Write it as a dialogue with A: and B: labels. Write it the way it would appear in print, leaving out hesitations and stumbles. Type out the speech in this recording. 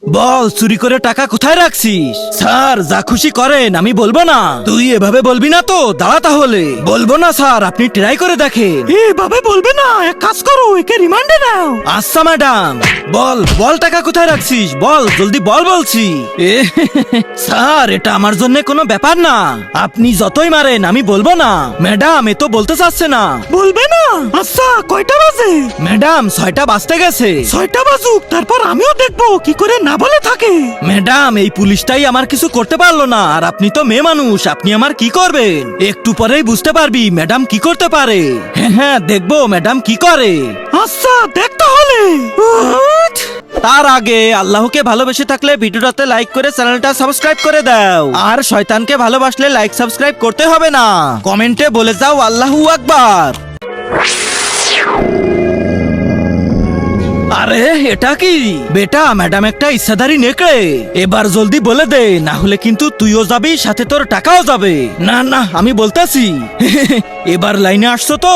A: বল, চুরি করে টাকা কোথায় রাখছিস? স্যার, যা খুশি করেন, আমি বলবো না। তুই এভাবে বলবি না তো? দাঁড়া তাহলে। বলবো না স্যার, আপনি ট্রাই করে দেখেন। এভাবে বলবে না, এক কাজ করো, একে রিমান্ডে নাও। আচ্ছা ম্যাডাম। বল বল, টাকা কোথায় রাখছিস? বল জলদি বল বলছি। স্যার, এটা আমার জন্য কোনো ব্যাপার না। আপনি যতই মারেন, আমি বলবো না। ম্যাডাম, এ তো বলতে চাচ্ছে না। বলবে না? আচ্ছা, কয়টা বাজে? ম্যাডাম, 6টা বাজতে গেছে। 6টা বাজুক, তারপর আমিও দেখবো কি করে না বলে থাকে। ম্যাডাম, এই পুলিশটাই আমার কিছু করতে পারলো না, আর আপনি তো মেয়ে মানুষ, আপনি আমার কি করবেন? একটু পরেই বুঝতে পারবি ম্যাডাম কি করতে পারে। হ্যাঁ হ্যাঁ, দেখবো ম্যাডাম কি করে। আচ্ছা, দেখ তাহলে। তার আগে আল্লাহকে ভালোবেসে থাকলে ভিডিওটাতে লাইক করে চ্যানেলটা সাবস্ক্রাইব করে দাও, আর শয়তানকে ভালোবাসলে লাইক সাবস্ক্রাইব করতে হবে না। কমেন্টে বলে যাও আল্লাহু আকবার। আরে এটা কি? বেটা, ম্যাডাম একটা ইচ্ছাধারী নেকড়ে। এবার জলদি বলে দে, না হলে কিন্তু তুইও যাবি, সাথে তোর টাকাও যাবে। না না, আমি বলতেছি। এবার লাইনে আসছো তো?